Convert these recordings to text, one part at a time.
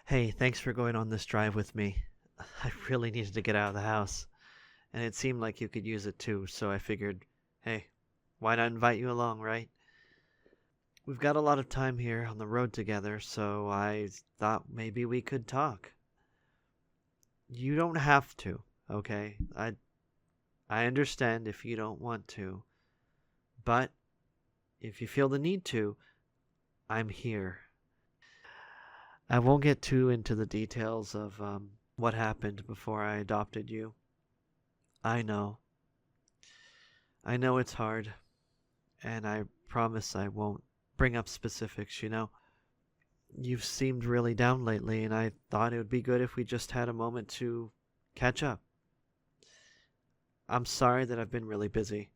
Hey, thanks for going on this drive with me. I really needed to get out of the house, and it seemed like you could use it too, so I figured, hey, why not invite you along, right? We've got a lot of time here on the road together, so I thought maybe we could talk. You don't have to, okay? I understand if you don't want to, but if you feel the need to, I'm here. I won't get too into the details of what happened before I adopted you. I know. I know it's hard, and I promise I won't bring up specifics, you know. You've seemed really down lately, and I thought it would be good if we just had a moment to catch up. I'm sorry that I've been really busy,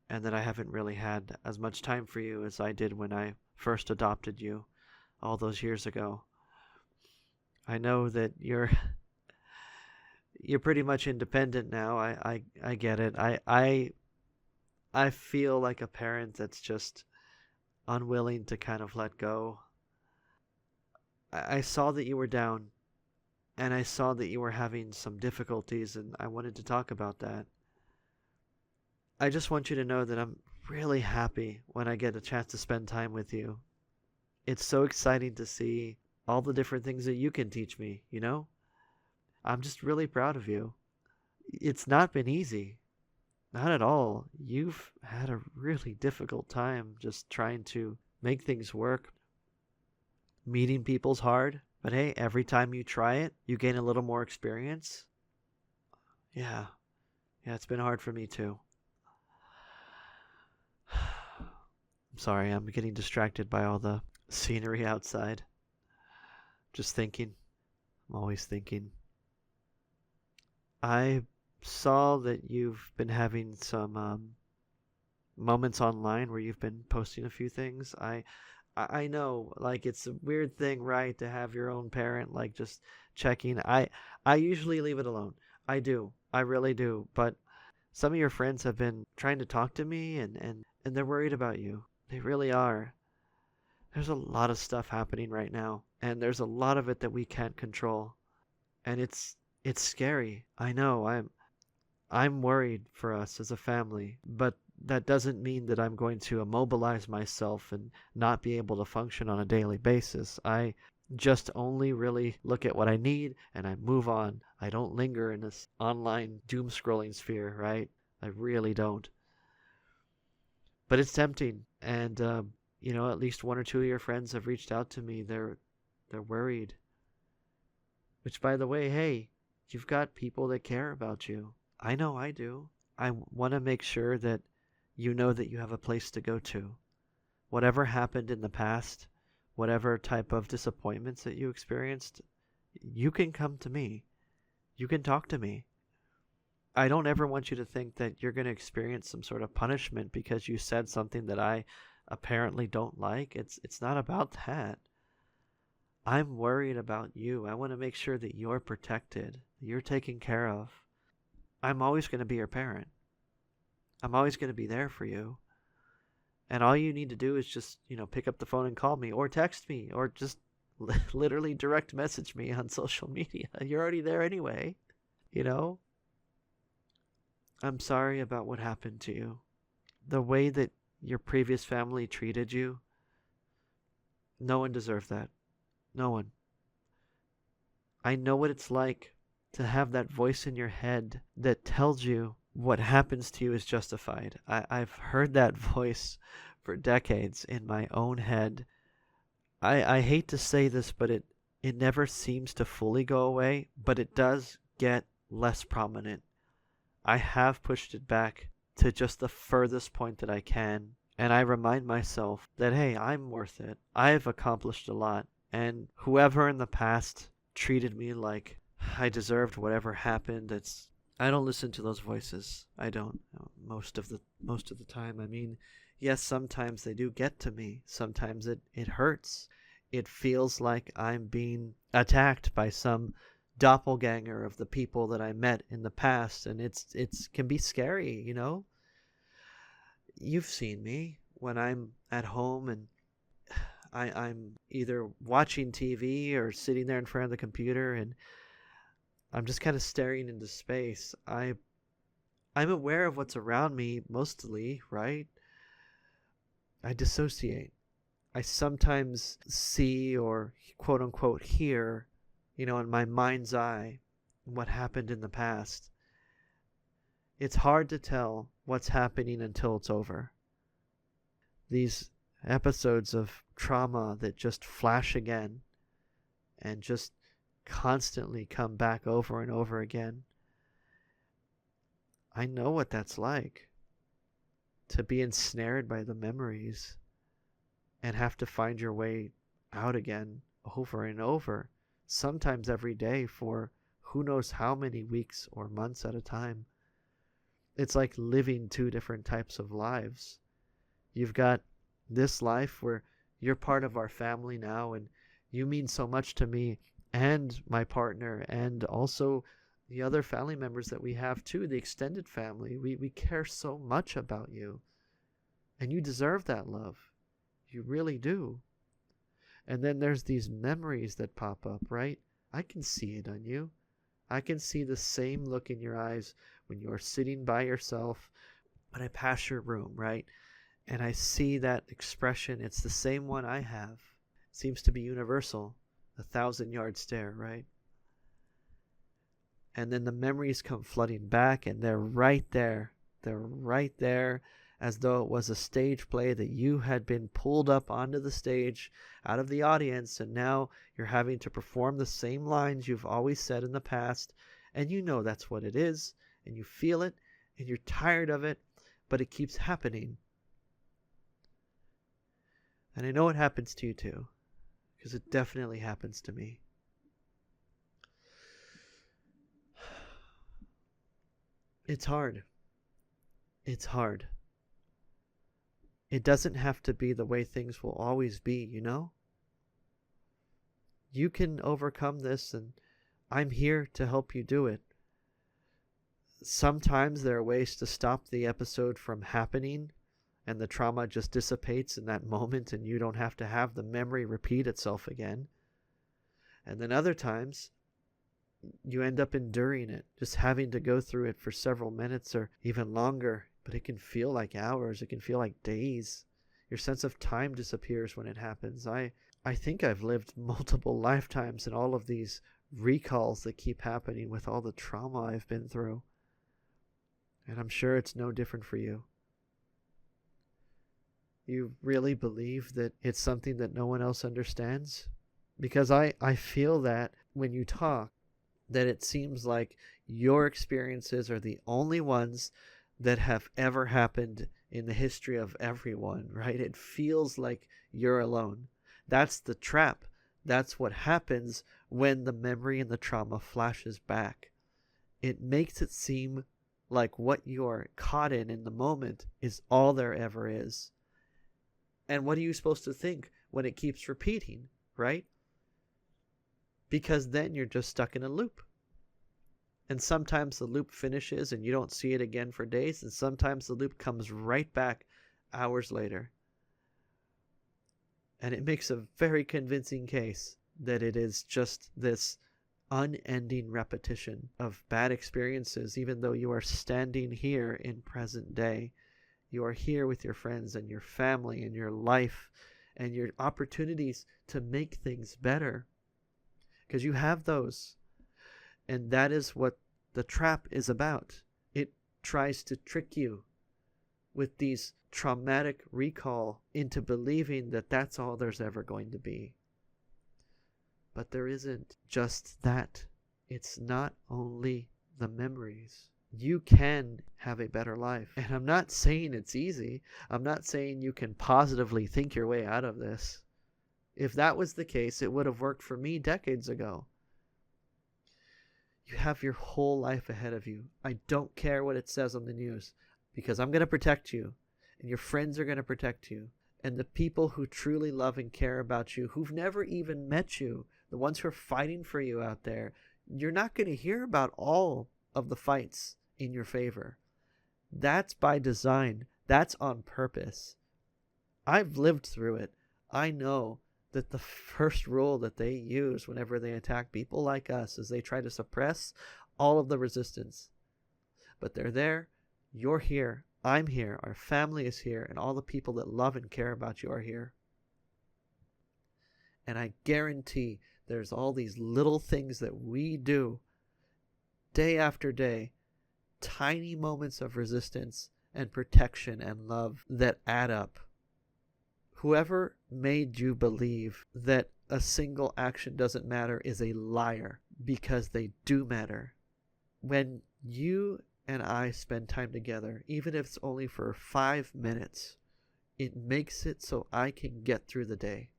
and that I haven't really had as much time for you as I did when I first adopted you all those years ago. I know that you're pretty much independent now. I get it. I feel like a parent that's just unwilling to kind of let go. I saw that you were down, and I saw that you were having some difficulties, and I wanted to talk about that. I just want you to know that I'm really happy when I get a chance to spend time with you. It's so exciting to see all the different things that you can teach me, you know? I'm just really proud of you. It's not been easy. Not at all. You've had a really difficult time just trying to make things work. Meeting people's hard, but hey, every time you try it, you gain a little more experience. Yeah, yeah, it's been hard for me too. I'm sorry, I'm getting distracted by all the scenery outside. Just thinking. I'm always thinking. I saw that you've been having some moments online where you've been posting a few things. I know, like it's a weird thing, right, to have your own parent like just checking. I usually leave it alone. I do. I really do. But some of your friends have been trying to talk to me and they're worried about you. They really are. There's a lot of stuff happening right now, and there's a lot of it that we can't control. And it's scary. I know. I'm worried for us as a family, but that doesn't mean that I'm going to immobilize myself and not be able to function on a daily basis. I just only really look at what I need and I move on. I don't linger in this online doom scrolling sphere, right? I really don't. But it's tempting, and at least one or two of your friends have reached out to me. They're worried. Which, by the way, hey, you've got people that care about you. I know I do. I want to make sure that you know that you have a place to go to. Whatever happened in the past, whatever type of disappointments that you experienced, you can come to me. You can talk to me. I don't ever want you to think that you're going to experience some sort of punishment because you said something that I apparently don't like. It's not about that. I'm worried about you. I want to make sure that you're protected, you're taken care of. I'm always going to be your parent. I'm always going to be there for you. And all you need to do is just, pick up the phone and call me or text me or just literally direct message me on social media. You're already there anyway, you know? I'm sorry about what happened to you. The way that your previous family treated you, no one deserved that. No one. I know what it's like to have that voice in your head that tells you what happens to you is justified. I've heard that voice for decades in my own head. I hate to say this, but it never seems to fully go away, but it does get less prominent. I have pushed it back to just the furthest point that I can, and I remind myself that, hey, I'm worth it. I've accomplished a lot, and whoever in the past treated me like I deserved whatever happened, I don't listen to those voices. I don't most of the time. I mean, yes, sometimes they do get to me. Sometimes it hurts. It feels like I'm being attacked by some doppelganger of the people that I met in the past, and it's can be scary, you know? You've seen me when I'm at home and I'm either watching TV or sitting there in front of the computer, and I'm just kind of staring into space. I'm aware of what's around me mostly, right? I dissociate. I sometimes see or quote unquote hear, in my mind's eye what happened in the past. It's hard to tell what's happening until it's over. These episodes of trauma that just flash again and just constantly come back over and over again. I know what that's like, to be ensnared by the memories and have to find your way out again over and over, sometimes every day for who knows how many weeks or months at a time. It's like living two different types of lives. You've got this life where you're part of our family now, and you mean so much to me and my partner, and also the other family members that we have too, the extended family. We care so much about you, and you deserve that love. You really do. And then there's these memories that pop up, right? I can see it on you. I can see the same look in your eyes when you're sitting by yourself, when I pass your room, right? And I see that expression. It's the same one I have. It seems to be universal. 1,000-yard stare, right? And then the memories come flooding back, and they're right there. They're right there, as though it was a stage play that you had been pulled up onto the stage out of the audience, and now you're having to perform the same lines you've always said in the past, and you know that's what it is, and you feel it, and you're tired of it, but it keeps happening. And I know it happens to you too, because it definitely happens to me. It's hard. It's hard. It doesn't have to be the way things will always be, You can overcome this, and I'm here to help you do it. Sometimes there are ways to stop the episode from happening, and the trauma just dissipates in that moment, and you don't have to have the memory repeat itself again. And then other times, you end up enduring it, just having to go through it for several minutes or even longer. But it can feel like hours. It can feel like days. Your sense of time disappears when it happens. I think I've lived multiple lifetimes in all of these recalls that keep happening with all the trauma I've been through. And I'm sure it's no different for you. You really believe that it's something that no one else understands? Because I feel that when you talk, that it seems like your experiences are the only ones that have ever happened in the history of everyone, right? It feels like you're alone. That's the trap. That's what happens when the memory and the trauma flashes back. It makes it seem like what you're caught in the moment is all there ever is. And what are you supposed to think when it keeps repeating, right? Because then you're just stuck in a loop. And sometimes the loop finishes and you don't see it again for days, and sometimes the loop comes right back hours later. And it makes a very convincing case that it is just this unending repetition of bad experiences, even though you are standing here in present day. You are here with your friends and your family and your life and your opportunities to make things better. Because you have those. And that is what the trap is about. It tries to trick you with these traumatic recall into believing that that's all there's ever going to be. But there isn't just that. It's not only the memories. You can have a better life. And I'm not saying it's easy. I'm not saying you can positively think your way out of this. If that was the case, it would have worked for me decades ago. You have your whole life ahead of you. I don't care what it says on the news, because I'm going to protect you, and your friends are going to protect you. And the people who truly love and care about you, who've never even met you, the ones who are fighting for you out there, you're not going to hear about all of the fights in your favor. That's by design. That's on purpose. I've lived through it. I know that the first rule that they use whenever they attack people like us is they try to suppress all of the resistance. But they're there, you're here, I'm here, our family is here, and all the people that love and care about you are here. And I guarantee there's all these little things that we do day after day, tiny moments of resistance and protection and love that add up. Whoever made you believe that a single action doesn't matter is a liar, because they do matter. When you and I spend time together, even if it's only for 5 minutes, it makes it so I can get through the day.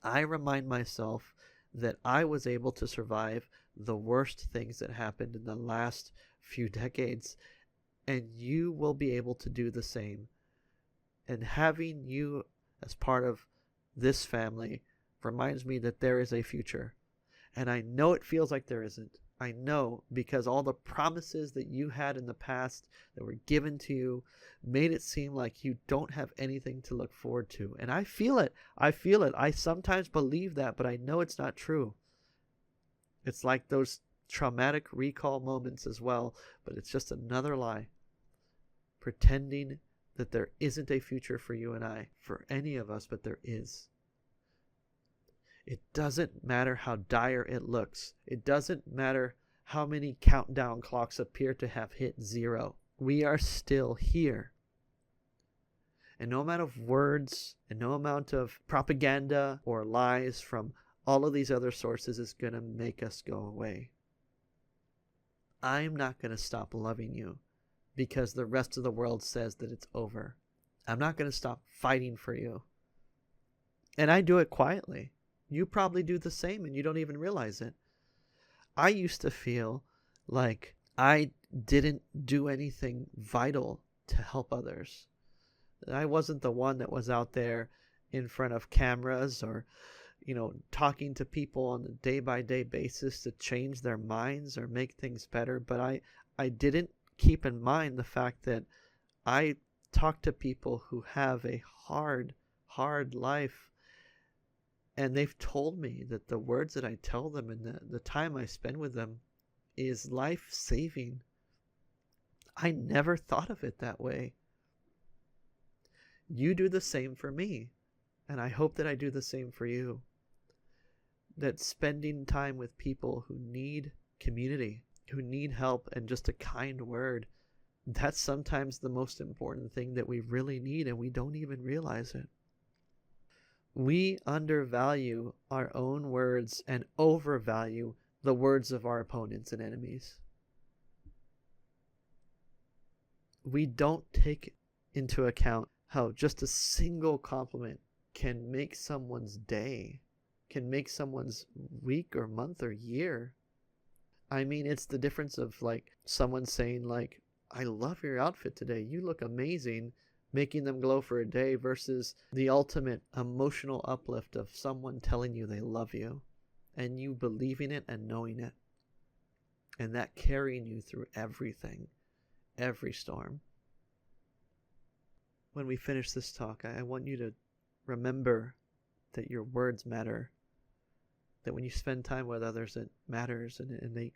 I remind myself that I was able to survive the worst things that happened in the last few decades, and you will be able to do the same. And having you as part of this family reminds me that there is a future. And I know it feels like there isn't. I know, because all the promises that you had in the past that were given to you made it seem like you don't have anything to look forward to. And I feel it. I feel it. I sometimes believe that, but I know it's not true. It's like those traumatic recall moments as well, but it's just another lie. Pretending that there isn't a future for you and I, for any of us, but there is. It doesn't matter how dire it looks. It doesn't matter how many countdown clocks appear to have hit 0. We are still here. And no amount of words and no amount of propaganda or lies from all of these other sources is going to make us go away. I'm not going to stop loving you because the rest of the world says that it's over. I'm not going to stop fighting for you. And I do it quietly. You probably do the same and you don't even realize it. I used to feel like I didn't do anything vital to help others. I wasn't the one that was out there in front of cameras or, talking to people on a day-by-day basis to change their minds or make things better. But I didn't keep in mind the fact that I talk to people who have a hard life. And they've told me that the words that I tell them and the time I spend with them is life-saving. I never thought of it that way. You do the same for me. And I hope that I do the same for you. That spending time with people who need community, who need help and just a kind word, that's sometimes the most important thing that we really need, and we don't even realize it. We undervalue our own words and overvalue the words of our opponents and enemies. We don't take into account how just a single compliment can make someone's day, can make someone's week or month or year. I mean, it's the difference of like someone saying like, I love your outfit today, you look amazing, making them glow for a day, versus the ultimate emotional uplift of someone telling you they love you and you believing it and knowing it, and that carrying you through everything, every storm. When we finish this talk, I want you to remember that your words matter, that when you spend time with others, it matters, and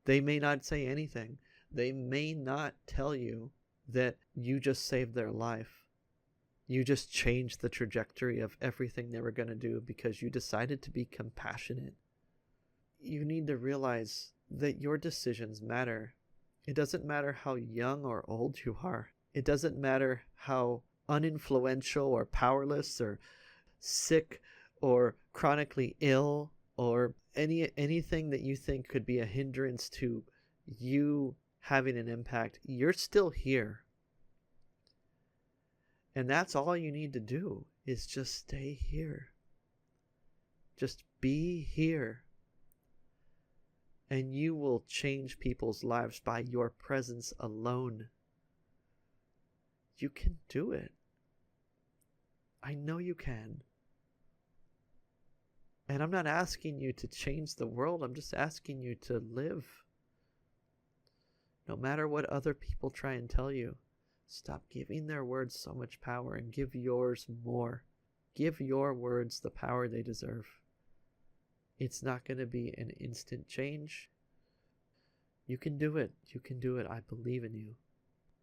they may not say anything. They may not tell you that you just saved their life. You just changed the trajectory of everything they were going to do because you decided to be compassionate. You need to realize that your decisions matter. It doesn't matter how young or old you are. It doesn't matter how uninfluential or powerless or sick or chronically ill or anything that you think could be a hindrance to you having an impact. You're still here. And that's all you need to do, is just stay here. Just be here. And you will change people's lives by your presence alone. You can do it. I know you can. And I'm not asking you to change the world. I'm just asking you to live. No matter what other people try and tell you, stop giving their words so much power and give yours more. Give your words the power they deserve. It's not going to be an instant change. You can do it. You can do it. I believe in you.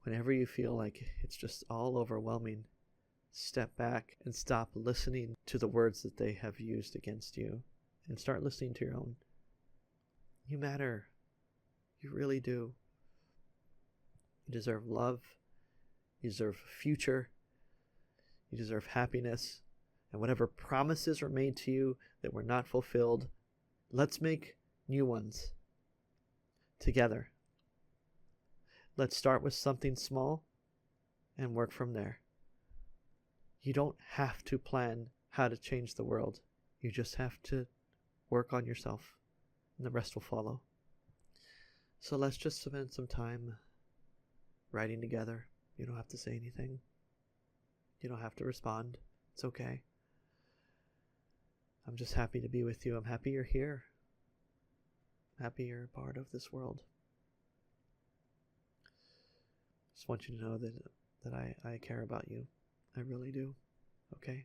Whenever you feel like it's just all overwhelming, step back and stop listening to the words that they have used against you and start listening to your own. You matter. You really do. You deserve love. You deserve a future. You deserve happiness. And whatever promises were made to you that were not fulfilled, let's make new ones together. Let's start with something small and work from there. You don't have to plan how to change the world. You just have to work on yourself, and the rest will follow. So let's just spend some time writing together. You don't have to say anything. You don't have to respond. It's okay. I'm just happy to be with you. I'm happy you're here. I'm happy you're a part of this world. Just want you to know that I care about you. I really do. Okay?